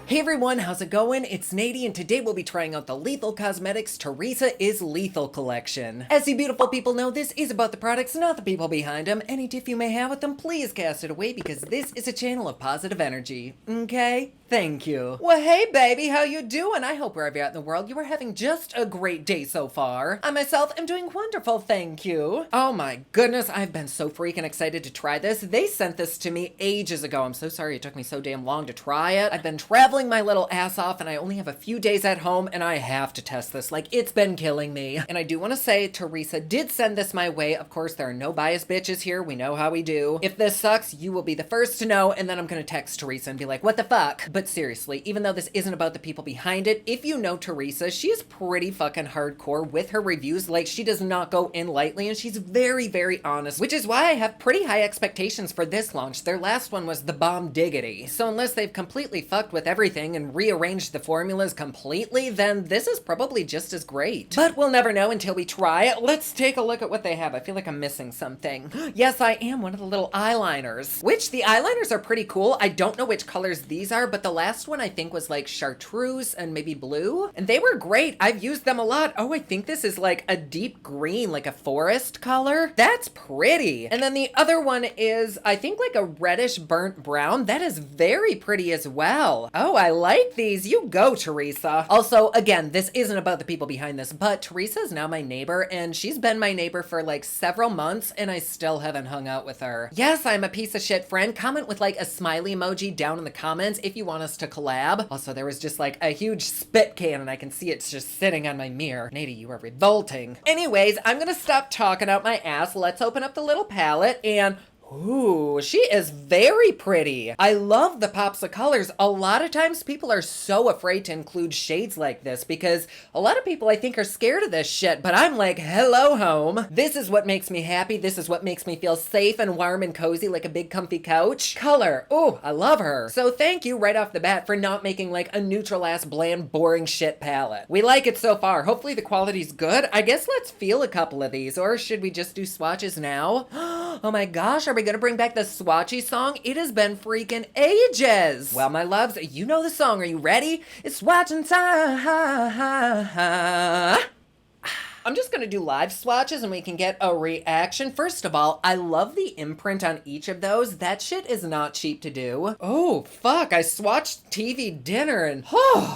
Hey everyone, how's it going? It's Nady, and today we'll be trying out the Lethal Cosmetics Theresa is Lethal collection. As you beautiful people know, this is about the products, not the people behind them. Any tiff you may have with them, please cast it away because this is a channel of positive energy. Okay? Thank you. Well, hey baby, how you doing? I hope wherever you're at in the world, you are having just a great day so far. I myself am doing wonderful, thank you. Oh my goodness, I've been so freaking excited to try this. They sent this to me ages ago. I'm so sorry it took me so damn long to try it. I've been traveling my little ass off and I only have a few days at home and I have to test this. Like, it's been killing me. And I do want to say Theresa did send this my way. Of course, there are no biased bitches here. We know how we do. If this sucks, you will be the first to know, and then I'm gonna text Theresa and be like, what the fuck? But seriously, even though this isn't about the people behind it, if you know Theresa, she is pretty fucking hardcore with her reviews. Like, she does not go in lightly and she's very, very honest, which is why I have pretty high expectations for this launch. Their last one was the bomb diggity. So unless they've completely fucked with everything and rearranged the formulas completely, then this is probably just as great. But we'll never know until we try it. Let's take a look at what they have. I feel like I'm missing something. Yes, I am one of the little eyeliners, which the eyeliners are pretty cool. I don't know which colors these are, but the last one I think was like chartreuse and maybe blue, and they were great. I've used them a lot. Oh, I think this is like a deep green, like a forest color. That's pretty. And then the other one is, I think, like a reddish burnt brown. That is very pretty as well. Oh, I like these. You go, Theresa. Also, again, this isn't about the people behind this, but Theresa is now my neighbor, and she's been my neighbor for like several months, and I still haven't hung out with her. Yes, I'm a piece of shit friend. Comment with like a smiley emoji down in the comments if you want us to collab. Also, there was just like a huge spit can, and I can see it's just sitting on my mirror. Nady, you are revolting. Anyways, I'm gonna stop talking out my ass. Let's open up the little palette and ooh, she is very pretty. I love the pops of colors. A lot of times people are so afraid to include shades like this because a lot of people I think are scared of this shit, but I'm like, hello home. This is what makes me happy. This is what makes me feel safe and warm and cozy like a big comfy couch. Color. Ooh, I love her. So thank you right off the bat for not making like a neutral ass bland boring shit palette. We like it so far. Hopefully the quality's good. I guess let's feel a couple of these, or should we just do swatches now? Oh my gosh, are we gonna bring back the swatchy song? It has been freaking ages. Well, my loves, you know the song. Are you ready? It's swatching time. I'm just gonna do live swatches and we can get a reaction. First of all, I love the imprint on each of those. That shit is not cheap to do. Oh, fuck, I swatched TV dinner and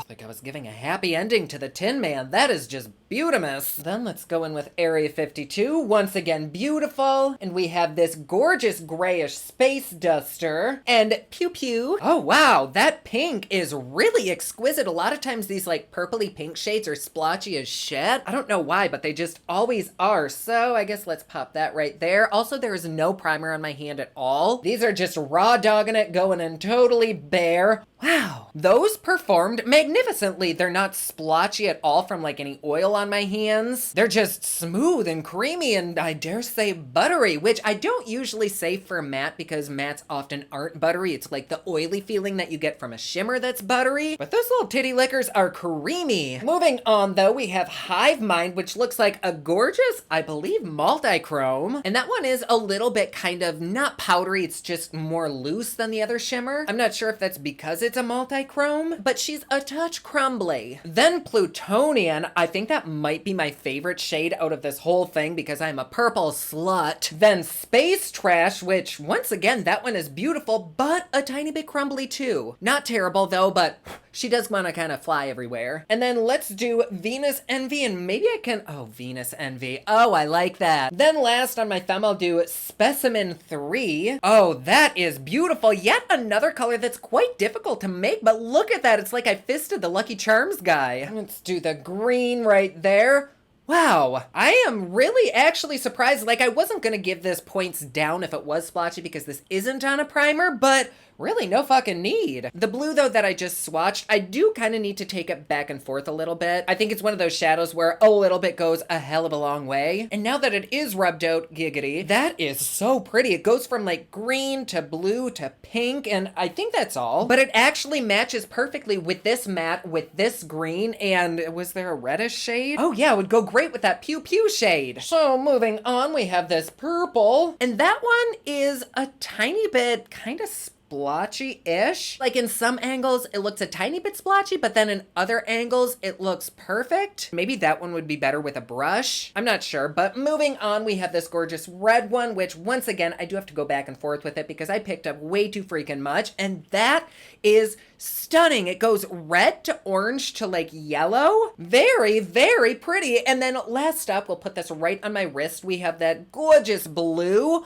like I was giving a happy ending to the Tin Man. That is just beautimous. Then let's go in with Area 52. Once again, beautiful. And we have this gorgeous grayish space duster and pew pew. Oh, wow, that pink is really exquisite. A lot of times these like purpley pink shades are splotchy as shit. I don't know why, but they just always are. So I guess let's pop that right there. Also, there is no primer on my hand at all. These are just raw dogging it, going in totally bare. Wow, those performed magnificently. They're not splotchy at all from like any oil on my hands. They're just smooth and creamy and I dare say buttery, which I don't usually say for matte because mattes often aren't buttery. It's like the oily feeling that you get from a shimmer that's buttery. But those little titty lickers are creamy. Moving on though, we have Hive Mind, which looks like a gorgeous, I believe, multi-chrome. And that one is a little bit kind of not powdery, it's just more loose than the other shimmer. I'm not sure if that's because it's a multi-chrome, but she's a touch crumbly. Then Plutonian, I think that might be my favorite shade out of this whole thing because I'm a purple slut. Then Space Trash, which once again, that one is beautiful, but a tiny bit crumbly too. Not terrible though, but she does want to kind of fly everywhere. And then let's do Venus Envy, and maybe I can, oh, Venus Envy. Oh, I like that. Then last on my thumb, I'll do Specimen 3. Oh, that is beautiful. Yet another color that's quite difficult to make, but look at that. It's like I fisted the Lucky Charms guy. Let's do the green right there. Wow, I am really actually surprised. Like, I wasn't gonna give this points down if it was splotchy because this isn't on a primer, but really no fucking need. The blue though that I just swatched, I do kind of need to take it back and forth a little bit. I think it's one of those shadows where a little bit goes a hell of a long way. And now that it is rubbed out, giggity, that is so pretty. It goes from like green to blue to pink, and I think that's all. But it actually matches perfectly with this matte, with this green, and was there a reddish shade? Oh yeah, it would go great with that pew pew shade. So moving on, we have this purple, and that one is a tiny bit kind of splotchy-ish. Like in some angles, it looks a tiny bit splotchy, but then in other angles, it looks perfect. Maybe that one would be better with a brush. I'm not sure, but moving on, we have this gorgeous red one, which once again, I do have to go back and forth with it because I picked up way too freaking much, and that is stunning. It goes red to orange to like yellow. Very, very pretty. And then last up, we'll put this right on my wrist. We have that gorgeous blue.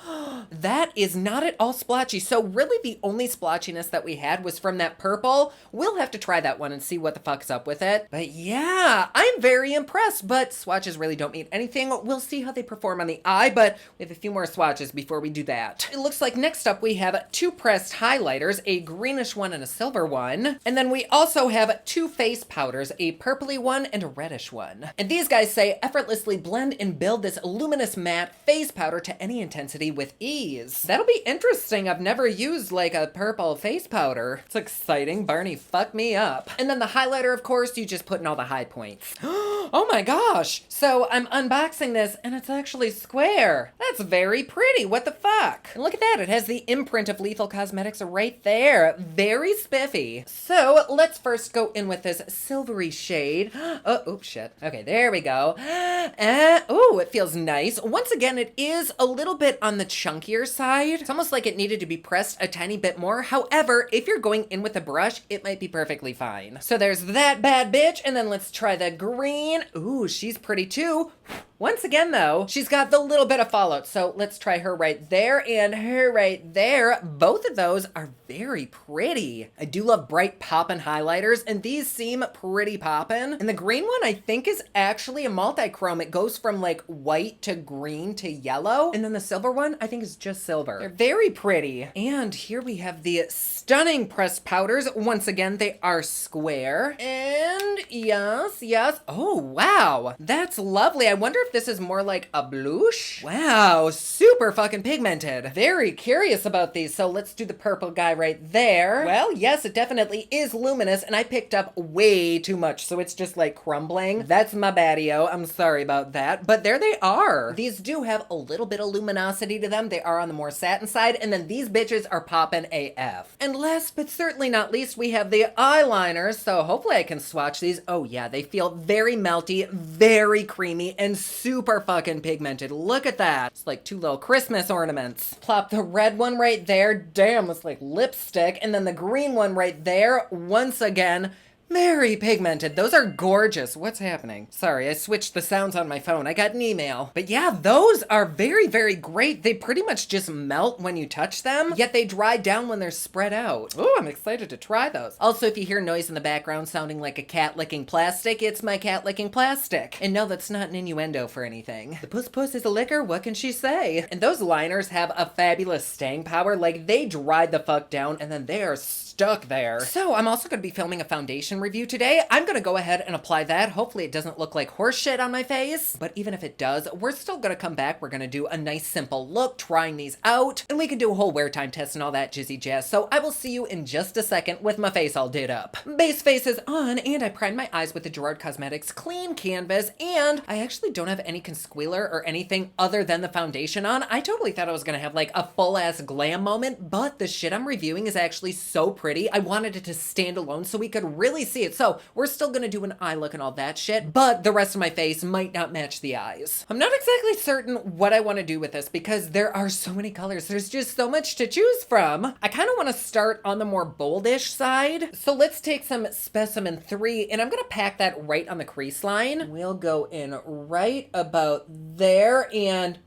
That is not at all splotchy. So really the only splotchiness that we had was from that purple. We'll have to try that one and see what the fuck's up with it. But yeah, I'm very impressed, but swatches really don't mean anything. We'll see how they perform on the eye, but we have a few more swatches before we do that. It looks like next up we have two pressed highlighters, a greenish one and a silver one. And then we also have two face powders, a purpley one and a reddish one. And these guys say effortlessly blend and build this luminous matte face powder to any intensity with ease. That'll be interesting. I've never used like a purple face powder. It's exciting. Barney fucked me up. And then the highlighter, of course, you just put in all the high points. Oh my gosh. So I'm unboxing this and it's actually square. That's very pretty. What the fuck? And look at that. It has the imprint of Lethal Cosmetics right there. Very spiffy. So let's first go in with this silvery shade. Oh, shit. Okay, there we go. Oh, it feels nice. Once again, it is a little bit on the chunkier side. It's almost like it needed to be pressed a tiny bit more. However, if you're going in with a brush, it might be perfectly fine. So there's that bad bitch. And then let's try the green. Ooh, she's pretty too. Once again, though, she's got the little bit of fallout. So let's try her right there and her right there. Both of those are very pretty. I do love bright poppin' highlighters, and these seem pretty poppin'. And the green one, I think, is actually a multi-chrome. It goes from like white to green to yellow. And then the silver one, I think, is just silver. They're very pretty. And here we have the stunning pressed powders. Once again, they are square. And yes. Oh, wow. That's lovely. I wonder if this is more like a blush. Wow, super fucking pigmented. Very curious about these. So let's do the purple guy right there. Well, yes, it definitely is luminous, and I picked up way too much, so it's just like crumbling. That's my baddie-o. I'm sorry about that, but there they are. These do have a little bit of luminosity to them. They are on the more satin side, and then these bitches are poppin' AF. And last but certainly not least, we have the eyeliners, so hopefully I can swatch these. Oh yeah, they feel very melty, very creamy, and super fucking pigmented. Look at that. It's like two little Christmas ornaments. Plop the red one right there. Damn, it's like lipstick. And then the green one right there. Once again, very pigmented. Those are gorgeous. What's happening? Sorry, I switched the sounds on my phone. I got an email. But yeah, those are very, very great. They pretty much just melt when you touch them, yet they dry down when they're spread out. Oh, I'm excited to try those. Also, if you hear noise in the background sounding like a cat licking plastic, it's my cat licking plastic. And no, that's not an innuendo for anything. The puss is a licker, what can she say? And those liners have a fabulous staying power. Like, they dried the fuck down and then they are stuck there. So I'm also going to be filming a foundation review today. I'm going to go ahead and apply that. Hopefully it doesn't look like horse shit on my face, but even if it does, we're still going to come back. We're going to do a nice simple look, trying these out, and we can do a whole wear time test and all that jizzy jazz. So I will see you in just a second with my face all did up. Base face is on, and I primed my eyes with the Gerard Cosmetics Clean Canvas, and I actually don't have any concealer or anything other than the foundation on. I totally thought I was going to have like a full ass glam moment, but the shit I'm reviewing is actually so pretty. I wanted it to stand alone so we could really see it. So we're still gonna do an eye look and all that shit, but the rest of my face might not match the eyes. I'm not exactly certain what I want to do with this because there are so many colors. There's just so much to choose from. I kind of want to start on the more boldish side. So let's take some Specimen 3 and I'm gonna pack that right on the crease line. We'll go in right about there and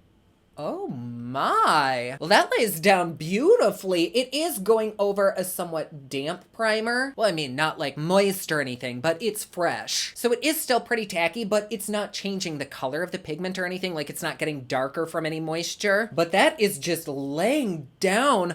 oh my. Well, that lays down beautifully. It is going over a somewhat damp primer. Well, I mean, not like moist or anything, but it's fresh. So it is still pretty tacky, but it's not changing the color of the pigment or anything. Like it's not getting darker from any moisture. But that is just laying down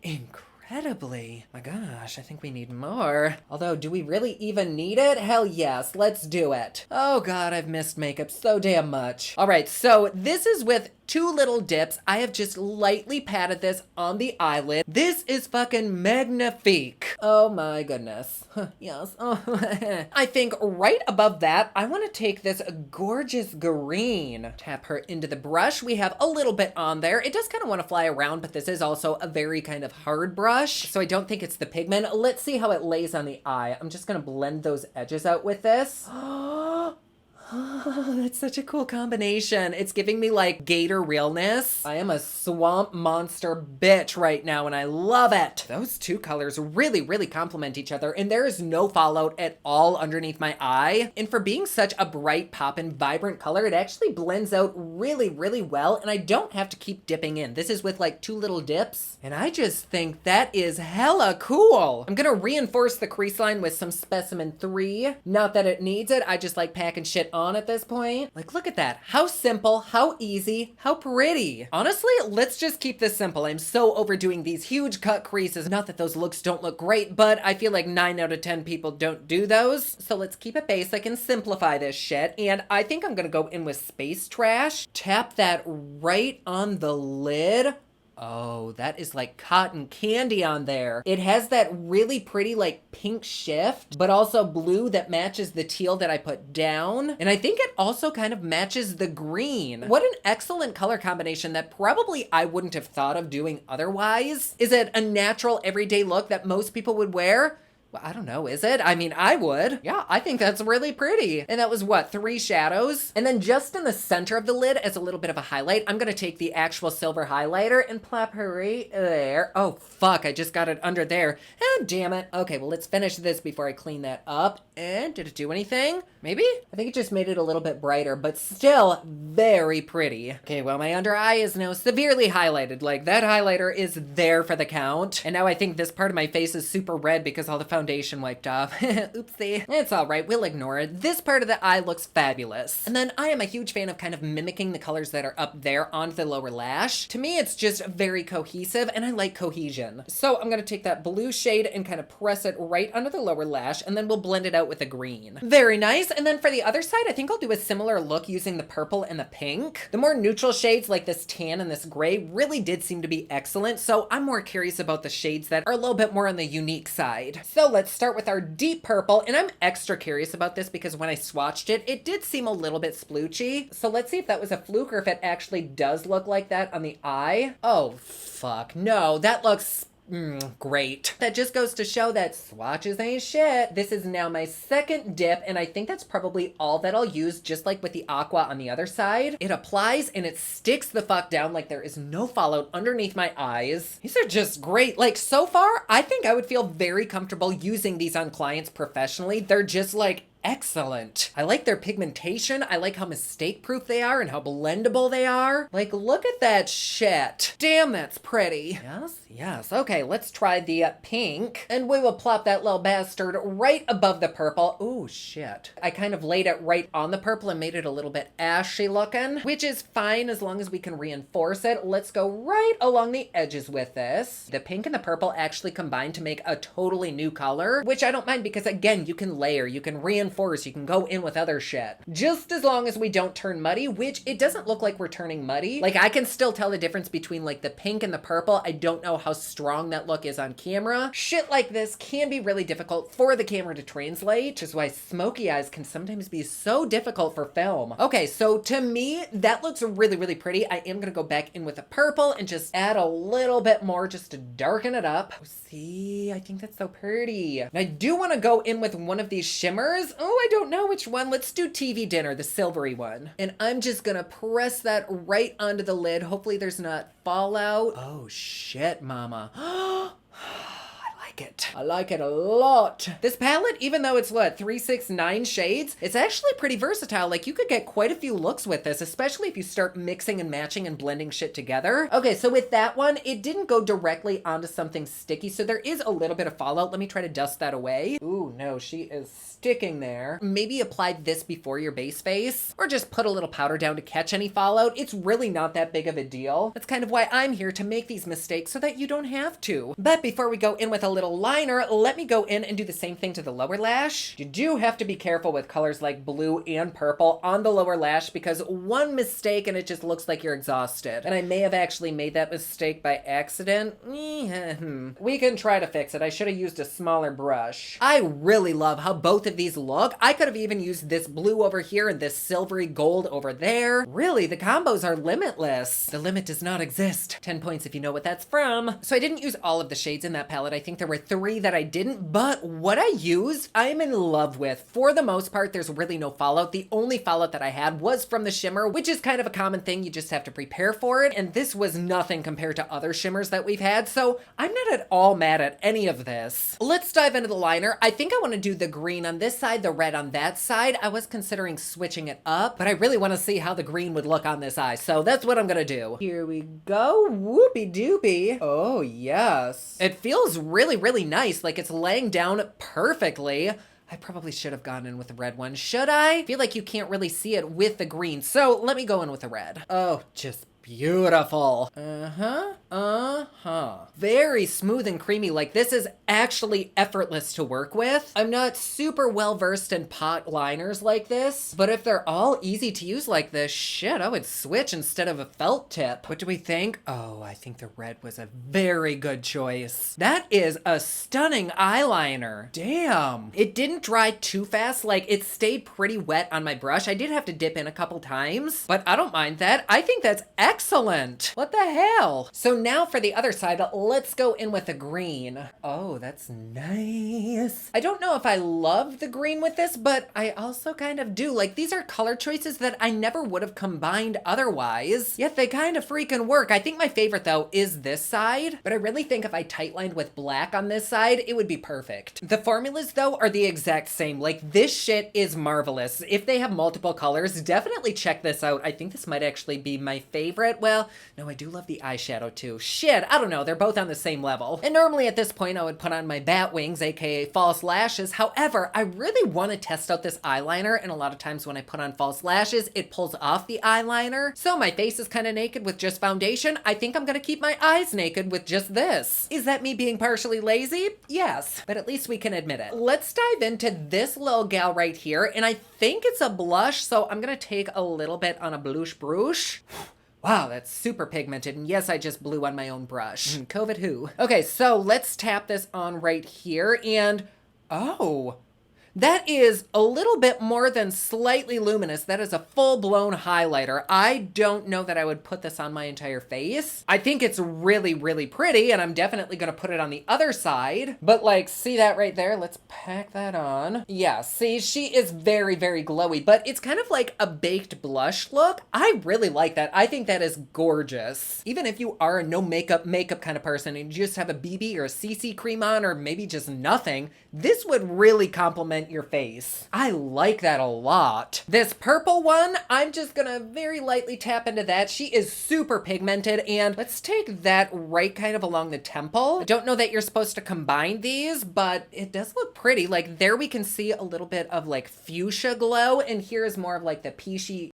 incredibly. My gosh, I think we need more. Although, do we really even need it? Hell yes, let's do it. Oh God, I've missed makeup so damn much. All right, so this is with two little dips. I have just lightly patted this on the eyelid. This is fucking magnifique. Oh my goodness. Yes. Oh. I think right above that, I want to take this gorgeous green. Tap her into the brush. We have a little bit on there. It does kind of want to fly around, but this is also a very kind of hard brush. brush, so I don't think it's the pigment. Let's see how it lays on the eye. I'm just gonna blend those edges out with this. Oh, that's such a cool combination. It's giving me like gator realness. I am a swamp monster bitch right now and I love it. Those two colors really, really complement each other and there is no fallout at all underneath my eye. And for being such a bright, poppin', vibrant color, it actually blends out really, really well and I don't have to keep dipping in. This is with like 2 little dips and I just think that is hella cool. I'm gonna reinforce the crease line with some Specimen 3. Not that it needs it, I just like packing shit on at this point. Like, look at that. How simple, how easy, how pretty. Honestly, let's just keep this simple. I'm so overdoing these huge cut creases. Not that those looks don't look great, but I feel like 9 out of 10 people don't do those. So let's keep it basic and simplify this shit. And I think I'm gonna go in with Space Trash. Tap that right on the lid. Oh, that is like cotton candy on there. It has that really pretty like pink shift, but also blue that matches the teal that I put down. And I think it also kind of matches the green. What an excellent color combination that probably I wouldn't have thought of doing otherwise. Is it a natural everyday look that most people would wear? I don't know, is it? I mean, I would. Yeah, I think that's really pretty. And that was what, 3 shadows? And then just in the center of the lid as a little bit of a highlight, I'm gonna take the actual silver highlighter and plop her right there. Oh, fuck, I just got it under there. Ah, damn it. Okay, well, let's finish this before I clean that up. And did it do anything? Maybe? I think it just made it a little bit brighter, but still very pretty. Okay, well, my under eye is now severely highlighted. Like, that highlighter is there for the count. And now I think this part of my face is super red because all the foundation wiped off. Oopsie. It's all right, we'll ignore it. This part of the eye looks fabulous. And then I am a huge fan of kind of mimicking the colors that are up there onto the lower lash. To me, it's just very cohesive and I like cohesion. So I'm gonna take that blue shade and kind of press it right under the lower lash and then we'll blend it out with the green. Very nice. And then for the other side, I think I'll do a similar look using the purple and the pink. The more neutral shades like this tan and this gray really did seem to be excellent. So I'm more curious about the shades that are a little bit more on the unique side. So let's start with our deep purple. And I'm extra curious about this because when I swatched it, it did seem a little bit sploochy. So let's see if that was a fluke or if it actually does look like that on the eye. Oh, fuck. No, that looks great. That just goes to show that swatches ain't shit. This is now my second dip and I think that's probably all that I'll use, just like with the aqua on the other side. It applies and it sticks the fuck down like there is no fallout underneath my eyes. These are just great. Like so far, I think I would feel very comfortable using these on clients professionally. They're just like excellent. I like their pigmentation. I like how mistake proof they are and how blendable they are. Like, look at that shit. Damn, that's pretty. Yes, yes. Okay, let's try the pink and we will plop that little bastard right above the purple. Oh, shit. I kind of laid it right on the purple and made it a little bit ashy looking, which is fine as long as we can reinforce it. Let's go right along the edges with this. The pink and the purple actually combine to make a totally new color, which I don't mind because again, you can layer, you can reinforce, you can go in with other shit. Just as long as we don't turn muddy, which it doesn't look like we're turning muddy. Like I can still tell the difference between like the pink and the purple. I don't know how strong that look is on camera. Shit like this can be really difficult for the camera to translate, which is why smoky eyes can sometimes be so difficult for film. Okay, so to me, that looks really, really pretty. I am gonna go back in with the purple and just add a little bit more just to darken it up. Oh, see, I think that's so pretty. And I do wanna go in with one of these shimmers. Oh, I don't know which one. Let's do TV Dinner, the silvery one. And I'm just gonna press that right onto the lid. Hopefully there's not fallout. Oh shit, mama. I like it a lot. This palette, even though it's what, 3, 6, 9 shades, it's actually pretty versatile. Like you could get quite a few looks with this, especially if you start mixing and matching and blending shit together. Okay, so with that one, it didn't go directly onto something sticky, so there is a little bit of fallout. Let me try to dust that away. Ooh, no, she is sticking there. Maybe apply this before your base face, or just put a little powder down to catch any fallout. It's really not that big of a deal. That's kind of why I'm here, to make these mistakes so that you don't have to. But before we go in with a little little liner, let me go in and do the same thing to the lower lash. You do have to be careful with colors like blue and purple on the lower lash because one mistake and it just looks like you're exhausted. And I may have actually made that mistake by accident. We can try to fix it. I should have used a smaller brush. I really love how both of these look. I could have even used this blue over here and this silvery gold over there. Really, the combos are limitless. The limit does not exist. 10 points if you know what that's from. So I didn't use all of the shades in that palette. I think there were 3 that I didn't, but what I used, I'm in love with. For the most part, there's really no fallout. The only fallout that I had was from the shimmer, which is kind of a common thing. You just have to prepare for it. And this was nothing compared to other shimmers that we've had. So I'm not at all mad at any of this. Let's dive into the liner. I think I want to do the green on this side, the red on that side. I was considering switching it up, but I really want to see how the green would look on this eye. So that's what I'm going to do. Here we go. Whoopie doopie. Oh, yes. It feels really, really nice. Like it's laying down perfectly. I probably should have gone in with the red one. Should I? I feel like you can't really see it with the green. So let me go in with the red. Oh, just beautiful. Very smooth and creamy. Like this is actually effortless to work with. I'm not super well versed in pot liners like this, but if they're all easy to use like this, shit, I would switch instead of a felt tip. What do we think? Oh, I think the red was a very good choice. That is a stunning eyeliner. Damn. It didn't dry too fast. Like it stayed pretty wet on my brush. I did have to dip in a couple times, but I don't mind that. I think that's excellent. What the hell? So now for the other side, let's go in with the green. Oh, that's nice. I don't know if I love the green with this, but I also kind of do. Like these are color choices that I never would have combined otherwise, yet they kind of freaking work. I think my favorite though is this side, but I really think if I tightlined with black on this side, it would be perfect. The formulas though are the exact same. Like this shit is marvelous. If they have multiple colors, definitely check this out. I think this might actually be my favorite. Well, no, I do love the eyeshadow too. Shit, I don't know. They're both on the same level. And normally at this point, I would put on my bat wings, aka false lashes. However, I really want to test out this eyeliner. And a lot of times when I put on false lashes, it pulls off the eyeliner. So my face is kind of naked with just foundation. I think I'm going to keep my eyes naked with just this. Is that me being partially lazy? Yes, but at least we can admit it. Let's dive into this little gal right here. And I think it's a blush. So I'm going to take a little bit on a blush brush. Wow, that's super pigmented. And yes, I just blew on my own brush. COVID who? Okay, so let's tap this on right here. And, oh, that is a little bit more than slightly luminous. That is a full-blown highlighter. I don't know that I would put this on my entire face. I think it's really, really pretty, and I'm definitely gonna put it on the other side. But like, see that right there? Let's pack that on. Yeah, see, she is very, very glowy, but it's kind of like a baked blush look. I really like that. I think that is gorgeous. Even if you are a no makeup kind of person and you just have a BB or a CC cream on, or maybe just nothing, this would really complement your face. I like that a lot. This purple one, I'm just gonna very lightly tap into that. She is super pigmented, and let's take that right kind of along the temple. I don't know that you're supposed to combine these, but it does look pretty. Like there we can see a little bit of like fuchsia glow, and here is more of like the peachy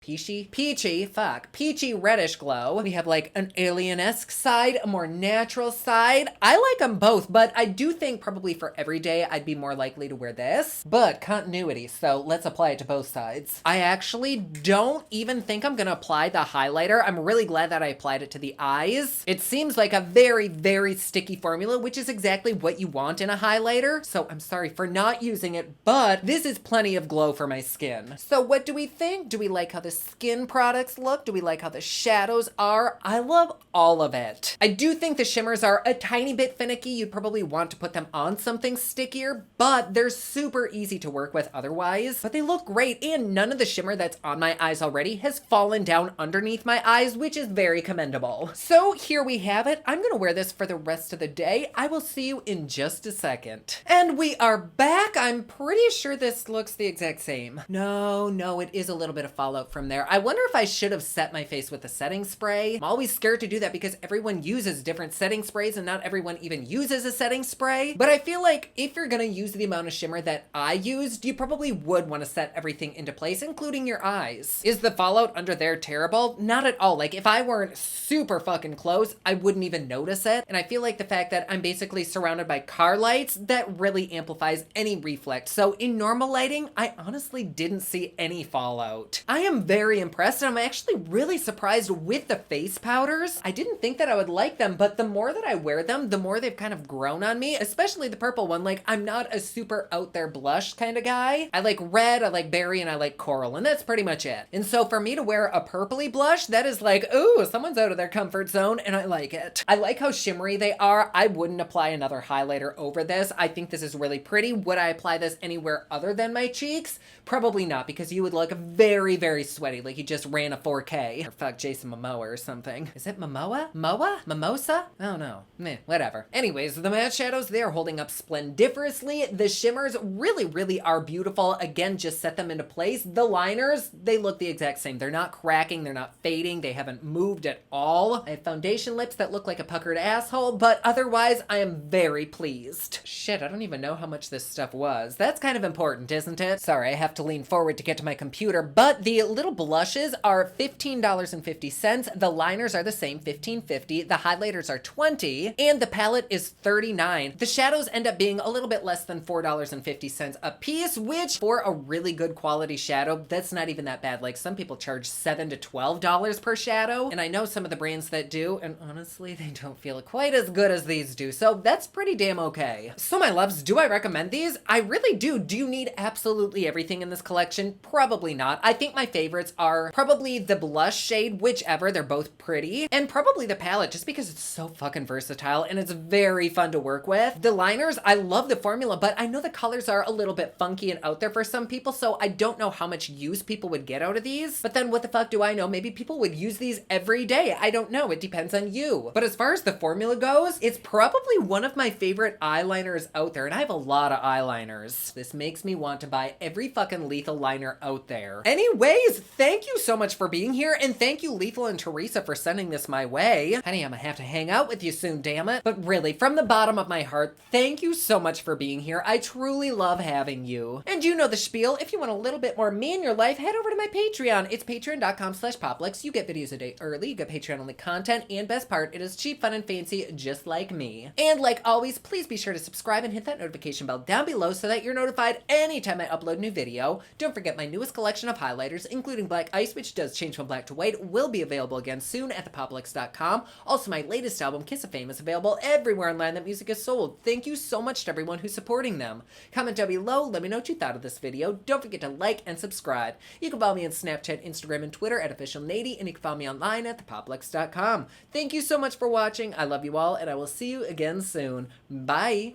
reddish glow. We have like an alien-esque side, a more natural side. I like them both, but I do think probably for every day I'd be more likely to wear this. But continuity, so let's apply it to both sides. I actually don't even think I'm gonna apply the highlighter. I'm really glad that I applied it to the eyes. It seems like a very, very sticky formula, which is exactly what you want in a highlighter. So I'm sorry for not using it, but this is plenty of glow for my skin. So what do we think? Do we like how the skin products look? Do we like how the shadows are? I love all of it. I do think the shimmers are a tiny bit finicky. You'd probably want to put them on something stickier, but they're super easy to work with otherwise. But they look great, and none of the shimmer that's on my eyes already has fallen down underneath my eyes, which is very commendable. So here we have it. I'm gonna wear this for the rest of the day. I will see you in just a second. And we are back. I'm pretty sure this looks the exact same. No, it is a little bit of fallout from there. I wonder if I should have set my face with a setting spray. I'm always scared to do that because everyone uses different setting sprays and not everyone even uses a setting spray. But I feel like if you're gonna use the amount of shimmer that I used, you probably would want to set everything into place, including your eyes. Is the fallout under there terrible? Not at all. Like, if I weren't super fucking close, I wouldn't even notice it. And I feel like the fact that I'm basically surrounded by car lights, that really amplifies any reflect. So in normal lighting, I honestly didn't see any fallout. I am very impressed, and I'm actually really surprised with the face powders. I didn't think that I would like them, but the more that I wear them, the more they've kind of grown on me, especially the purple one. Like, I'm not a super out there blush kind of guy. I like red, I like berry, and I like coral, and that's pretty much it. And so for me to wear a purpley blush, that is like, ooh, someone's out of their comfort zone, and I like it. I like how shimmery they are. I wouldn't apply another highlighter over this. I think this is really pretty. Would I apply this anywhere other than my cheeks? Probably not, because you would look very, very sweaty, like you just ran a 4K. Or fuck Jason Momoa or something. Is it Momoa? Moa? Mimosa? I don't know. Meh, whatever. Anyways, the matte shadows, they are holding up splendiferously. The shimmers really, really are beautiful. Again, just set them into place. The liners, they look the exact same. They're not cracking, they're not fading, they haven't moved at all. I have foundation lips that look like a puckered asshole, but otherwise, I am very pleased. Shit, I don't even know how much this stuff was. That's kind of important, isn't it? Sorry, I have to lean forward to get to my computer, but the little blushes are $15.50. The liners are the same, $15.50. The highlighters are $20, and the palette is $39. The shadows end up being a little bit less than $4.50 a piece, which for a really good quality shadow, that's not even that bad. Like, some people charge $7 to $12 per shadow, and I know some of the brands that do, and honestly, they don't feel quite as good as these do, so that's pretty damn okay. So my loves, do I recommend these? I really do. Do you need absolutely everything in this collection? Probably not. I think my favorites are probably the blush shade, whichever, they're both pretty, and probably the palette, just because it's so fucking versatile and it's very fun to work with. The liners, I love the formula, but I know the colors are a little bit funky and out there for some people, so I don't know how much use people would get out of these. But then what the fuck do I know? Maybe people would use these every day. I don't know. It depends on you. But as far as the formula goes, it's probably one of my favorite eyeliners out there, and I have a lot of eyeliners. This makes me want to buy every fucking Lethal liner out there. Anyways, thank you so much for being here, and thank you Lethal and Theresa for sending this my way. Honey, I'm gonna have to hang out with you soon, damn it. But really, from the bottom of my heart, thank you so much for being here. I truly love having you. And you know the spiel. If you want a little bit more me in your life, head over to my Patreon. It's patreon.com/poplux. You get videos a day early, you get Patreon only content, and best part, it is cheap, fun, and fancy, just like me. And like always, please be sure to subscribe and hit that notification bell down below so that you're notified anytime I upload a new video. Don't forget my newest collection of highlighters, including Black Ice, which does change from black to white, will be available again soon at thepoplux.com. Also, my latest album, Kiss of Fame, is available everywhere online that music is sold. Thank you so much to everyone who's supporting them. Comment down below, let me know what you thought of this video. Don't forget to like and subscribe. You can follow me on Snapchat, Instagram, and Twitter at officialnady, and you can follow me online at thepoplux.com. Thank you so much for watching. I love you all, and I will see you again soon. Bye!